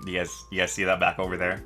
You guys see that back over there?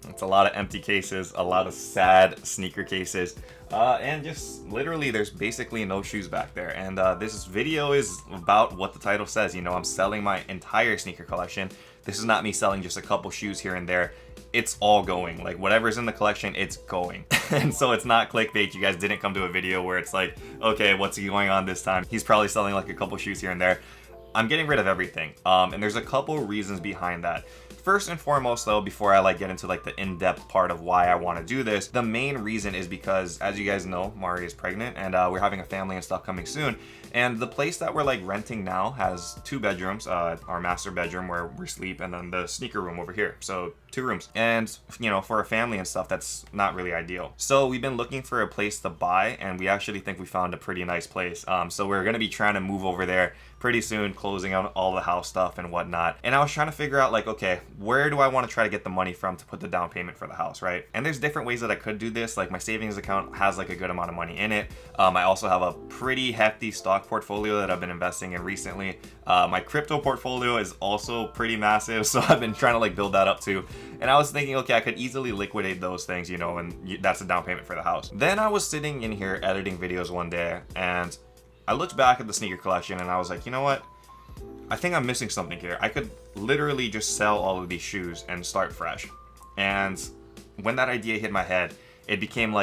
It's a lot of empty cases, a lot of sad sneaker cases, and just literally there's basically no shoes back there. And this video is about what the title says. You know, I'm selling my entire sneaker collection. This is not me selling just a couple shoes here and there. It's all going. Like, whatever's in the collection, it's going. And so it's not clickbait. You guys didn't come to a video where it's like, okay, what's going on this time? He's probably selling like a couple shoes here and there. I'm getting rid of everything. And there's a couple reasons behind that. First and foremost though, before I get into the in-depth part of why I want to do this, the main reason is because, as you guys know, Mari is pregnant and we're having a family and stuff coming soon. And the place that we're renting now has 2 bedrooms, our master bedroom where we sleep, and then the sneaker room over here. So 2 rooms. And, you know, for a family and stuff, that's not really ideal. So we've been looking for a place to buy, and we actually think we found a pretty nice place. So we're going to be trying to move over there pretty soon, closing out all the house stuff and whatnot. And I was trying to figure out okay, where do I want to try to get the money from to put the down payment for the house, right? And there's different ways that I could do this. Like, my savings account has a good amount of money in it. I also have a pretty hefty stock portfolio that I've been investing in recently. My crypto portfolio is also pretty massive, so I've been trying to build that up too. And I was thinking, okay, I could easily liquidate those things, you know, and that's a down payment for the house. Then I was sitting in here editing videos one day, and I looked back at the sneaker collection and I was like, you know what? I think I'm missing something here. I could literally just sell all of these shoes and start fresh. And when that idea hit my head, it became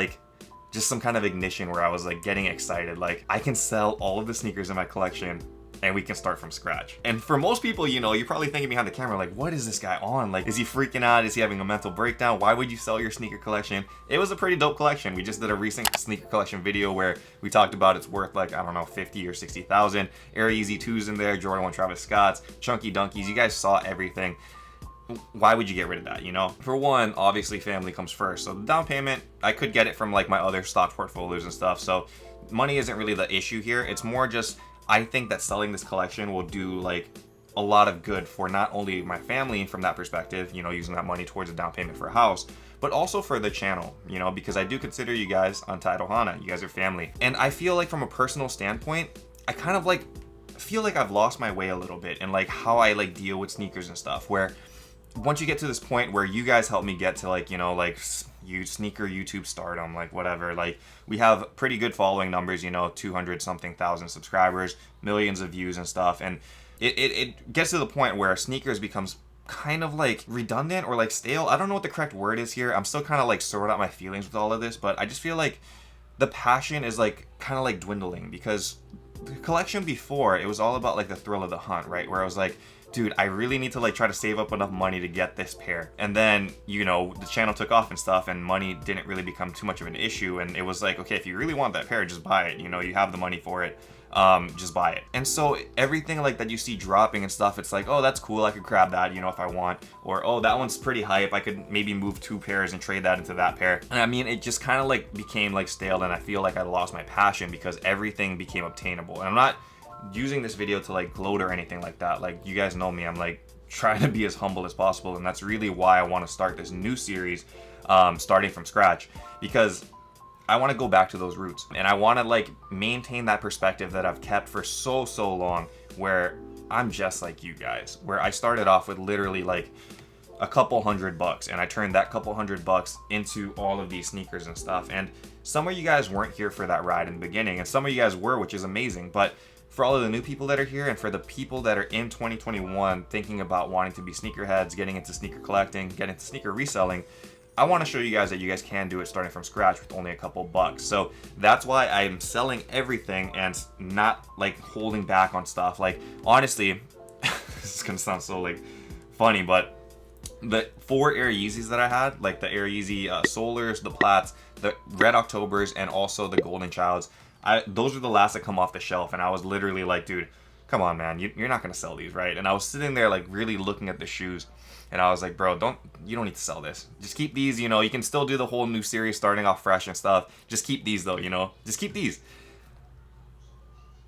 just some kind of ignition where I was getting excited. I can sell all of the sneakers in my collection and we can start from scratch. And for most people, you know, you're probably thinking behind the camera, what is this guy on? Is he freaking out? Is he having a mental breakdown? Why would you sell your sneaker collection? It was a pretty dope collection. We just did a recent sneaker collection video where we talked about it's worth I don't know, 50 or 60,000. Air Yeezy 2s in there, Jordan 1 Travis Scott's, Chunky Dunkies. You guys saw everything. Why would you get rid of that, you know? For one, obviously family comes first. So the down payment, I could get it from my other stock portfolios and stuff. So money isn't really the issue here. It's more just, I think that selling this collection will do a lot of good for not only my family from that perspective, you know, using that money towards a down payment for a house, but also for the channel, you know, because I do consider you guys Untitled Hana. You guys are family. And I feel from a personal standpoint, I kind of feel I've lost my way a little bit in how I deal with sneakers and stuff, where once you get to this point where you guys help me get to you know, you sneaker YouTube stardom, whatever, we have pretty good following numbers, you know, 200 something thousand subscribers, millions of views and stuff. And it gets to the point where sneakers becomes kind of redundant or stale. I don't know what the correct word is here. I'm still kind of sorting out my feelings with all of this, but I just feel the passion is kind of dwindling, because the collection before, it was all about the thrill of the hunt, right? Where I was dude, I really need to try to save up enough money to get this pair. And then, you know, the channel took off and stuff, and money didn't really become too much of an issue. And it was okay, if you really want that pair, just buy it. You know, you have the money for it. Just buy it. And so everything that you see dropping and stuff, it's oh, that's cool, I could grab that, you know, if I want. Or, oh, that one's pretty hype, I could maybe move 2 pairs and trade that into that pair. And I mean, it just kind of became stale, and I feel I lost my passion because everything became obtainable. And I'm not using this video to gloat or anything like that. You guys know me, I'm trying to be as humble as possible, and that's really why I want to start this new series, starting from scratch, because I want to go back to those roots, and I want to maintain that perspective that I've kept for so long, where I'm just like you guys, where I started off with literally a couple $100, and I turned that couple $100 into all of these sneakers and stuff. And some of you guys weren't here for that ride in the beginning, and some of you guys were, which is amazing. But for all of the new people that are here, and for the people that are in 2021 thinking about wanting to be sneakerheads, getting into sneaker collecting, getting into sneaker reselling, I want to show you guys that you guys can do it starting from scratch with only a couple bucks. So that's why I'm selling everything and not holding back on stuff. Honestly, this is gonna sound so funny, but the 4 Air Yeezys that I had, the Air Yeezy Solars, the Plats, the Red Octobers, and also the Golden Childs, those are the last that come off the shelf. And I was literally dude, come on, man, you're not gonna sell these, right? And I was sitting there really looking at the shoes, and I was bro, you don't need to sell this. Just keep these, you know, you can still do the whole new series starting off fresh and stuff. Just keep these though, you know, just keep these.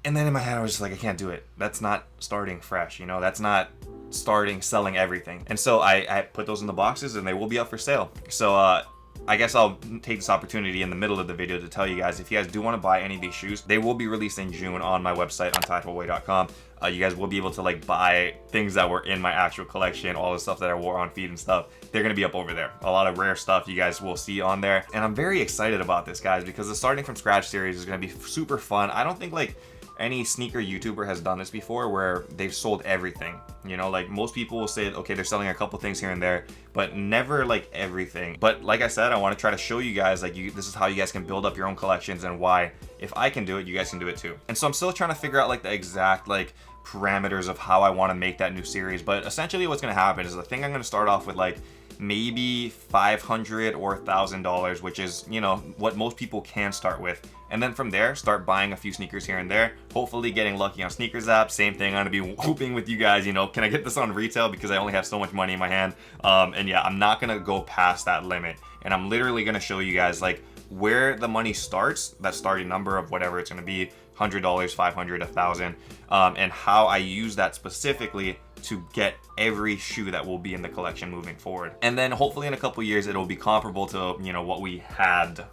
And then in my head I was just I can't do it. That's not starting fresh, you know, that's not selling everything. And so I put those in the boxes, and they will be up for sale. So I guess I'll take this opportunity in the middle of the video to tell you guys, if you guys do want to buy any of these shoes, they will be released in June on my website, untidewhole.com. You guys will be able to like buy things that were in my actual collection, all the stuff that I wore on feet and stuff. They're going to be up over there. A lot of rare stuff you guys will see on there. And I'm very excited about this, guys, because the Starting From Scratch series is going to be super fun. I don't think like any sneaker YouTuber has done this before where they've sold everything. You know, like most people will say, okay, they're selling a couple things here and there, but never like everything. But like I said, I want to try to show you guys like this is how you guys can build up your own collections, and why if I can do it, you guys can do it too. And so I'm still trying to figure out like the exact like parameters of how I want to make that new series. But essentially what's going to happen is I think I'm going to start off with like maybe $500 or $1,000, which is, you know, what most people can start with. And then from there, start buying a few sneakers here and there, hopefully getting lucky on Sneakers app. Same thing, I'm gonna be hoping with you guys, you know, can I get this on retail, because I only have so much money in my hand. And yeah, I'm not gonna go past that limit. And I'm literally gonna show you guys like where the money starts, that starting number of whatever it's gonna be, $100, $500, $1,000, and how I use that specifically to get every shoe that will be in the collection moving forward. And then hopefully in a couple years, it'll be comparable to, you know, what we had.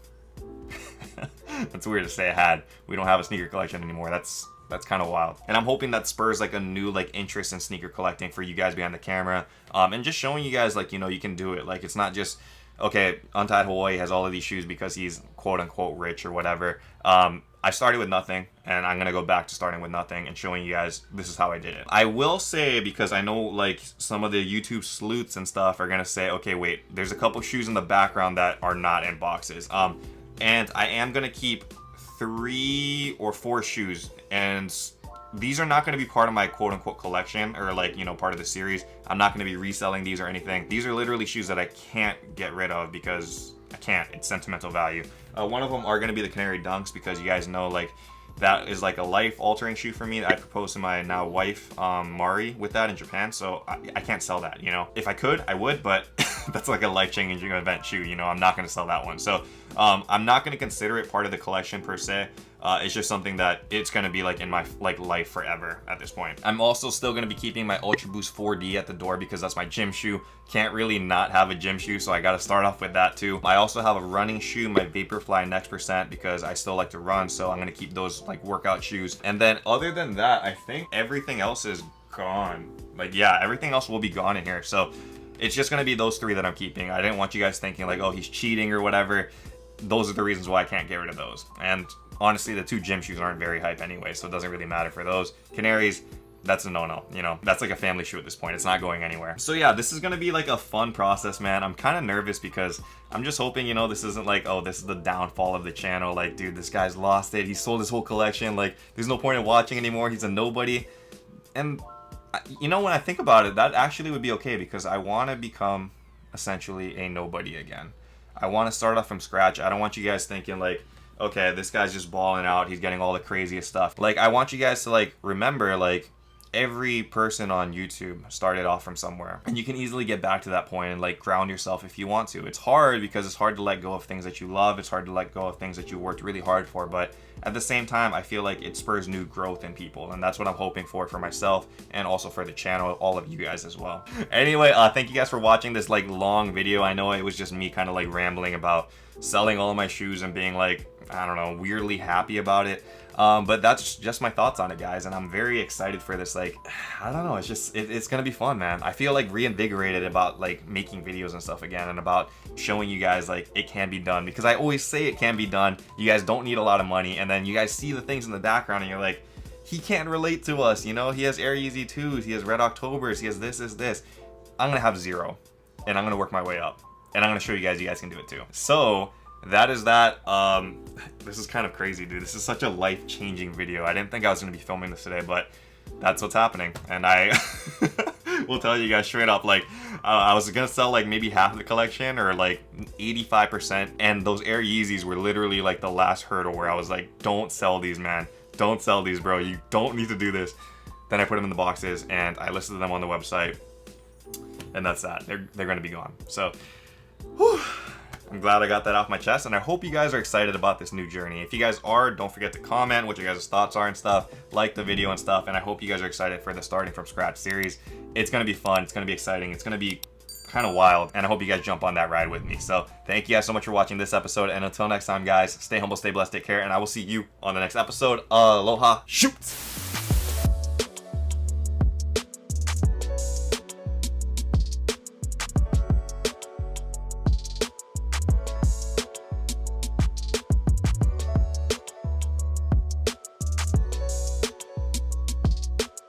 That's weird to say had. We don't have a sneaker collection anymore. That's kind of wild. And I'm hoping that spurs like a new like interest in sneaker collecting for you guys behind the camera, and just showing you guys like, you know, you can do it. Like it's not just, okay, Untied Hawaii has all of these shoes because he's quote unquote rich or whatever. I started with nothing, and I'm gonna go back to starting with nothing and showing you guys this is how I did it. I will say, because I know like some of the YouTube sleuths and stuff are gonna say, okay, wait, there's a couple shoes in the background that are not in boxes. And I am gonna keep 3 or 4 shoes, and these are not gonna be part of my quote unquote collection or like, you know, part of the series. I'm not gonna be reselling these or anything. These are literally shoes that I can't get rid of because I can't. It's sentimental value. One of them are going to be the Canary Dunks, because you guys know like that is like a life-altering shoe for me. I proposed to my now wife, Mari, with that in Japan, so I can't sell that, you know. If I could, I would, but that's like a life-changing event shoe, you know. I'm not going to sell that one. So I'm not going to consider it part of the collection per se. It's just something that it's going to be like in my like life forever at this point. I'm also still going to be keeping my Ultra Boost 4D at the door because that's my gym shoe. Can't really not have a gym shoe, so I got to start off with that too. I also have a running shoe, my Vaporfly Next Percent, because I still like to run, so I'm going to keep those like workout shoes. And then other than that, I think everything else is gone. Like yeah, everything else will be gone in here. So it's just going to be those 3 that I'm keeping. I didn't want you guys thinking like, oh, he's cheating or whatever. Those are the reasons why I can't get rid of those. And honestly, the 2 gym shoes aren't very hype anyway, so it doesn't really matter for those. Canaries, that's a no-no, you know. That's like a family shoe at this point. It's not going anywhere. So yeah, this is gonna be like a fun process, man. I'm kind of nervous because I'm just hoping, you know, this isn't like, oh, this is the downfall of the channel. Like, dude, this guy's lost it. He sold his whole collection. Like, there's no point in watching anymore. He's a nobody. And, you know, when I think about it, that actually would be okay, because I want to become essentially a nobody again. I want to start off from scratch. I don't want you guys thinking like, okay, this guy's just balling out, he's getting all the craziest stuff. Like, I want you guys to like remember, like, every person on YouTube started off from somewhere, and you can easily get back to that point and like ground yourself if you want to. It's hard because it's hard to let go of things that you love. It's hard to let go of things that you worked really hard for, but at the same time, I feel like it spurs new growth in people, and that's what I'm hoping for myself, and also for the channel, all of you guys as well. Anyway, thank you guys for watching this like long video. I know it was just me kind of like rambling about selling all of my shoes and being like, I don't know, weirdly happy about it. But that's just my thoughts on it, guys, and I'm very excited for this. Like, I don't know, it's just it's gonna be fun, man. I feel like reinvigorated about like making videos and stuff again, and about showing you guys like it can be done, because I always say it can be done. You guys don't need a lot of money, and then you guys see the things in the background and you're like, he can't relate to us, you know. He has Air Yeezy 2s, he has Red Octobers, he has this. I'm gonna have 0, and I'm gonna work my way up, and I'm gonna show you guys can do it too. So that is that. This is kind of crazy, dude. This is such a life-changing video. I didn't think I was going to be filming this today, but that's what's happening. And I will tell you guys straight up, like, I was going to sell like maybe half of the collection, or like 85%. And those Air Yeezys were literally like the last hurdle where I was like, don't sell these, man. Don't sell these, bro. You don't need to do this. Then I put them in the boxes and I listed them on the website. And that's that. They're going to be gone. So, whew. I'm glad I got that off my chest, and I hope you guys are excited about this new journey. If you guys are, don't forget to comment what your guys' thoughts are and stuff, like the video and stuff, and I hope you guys are excited for the Starting From Scratch series. It's going to be fun, it's going to be exciting, it's going to be kind of wild, and I hope you guys jump on that ride with me. So thank you guys so much for watching this episode, and until next time, guys, stay humble, stay blessed, take care, and I will see you on the next episode. Aloha, shoot!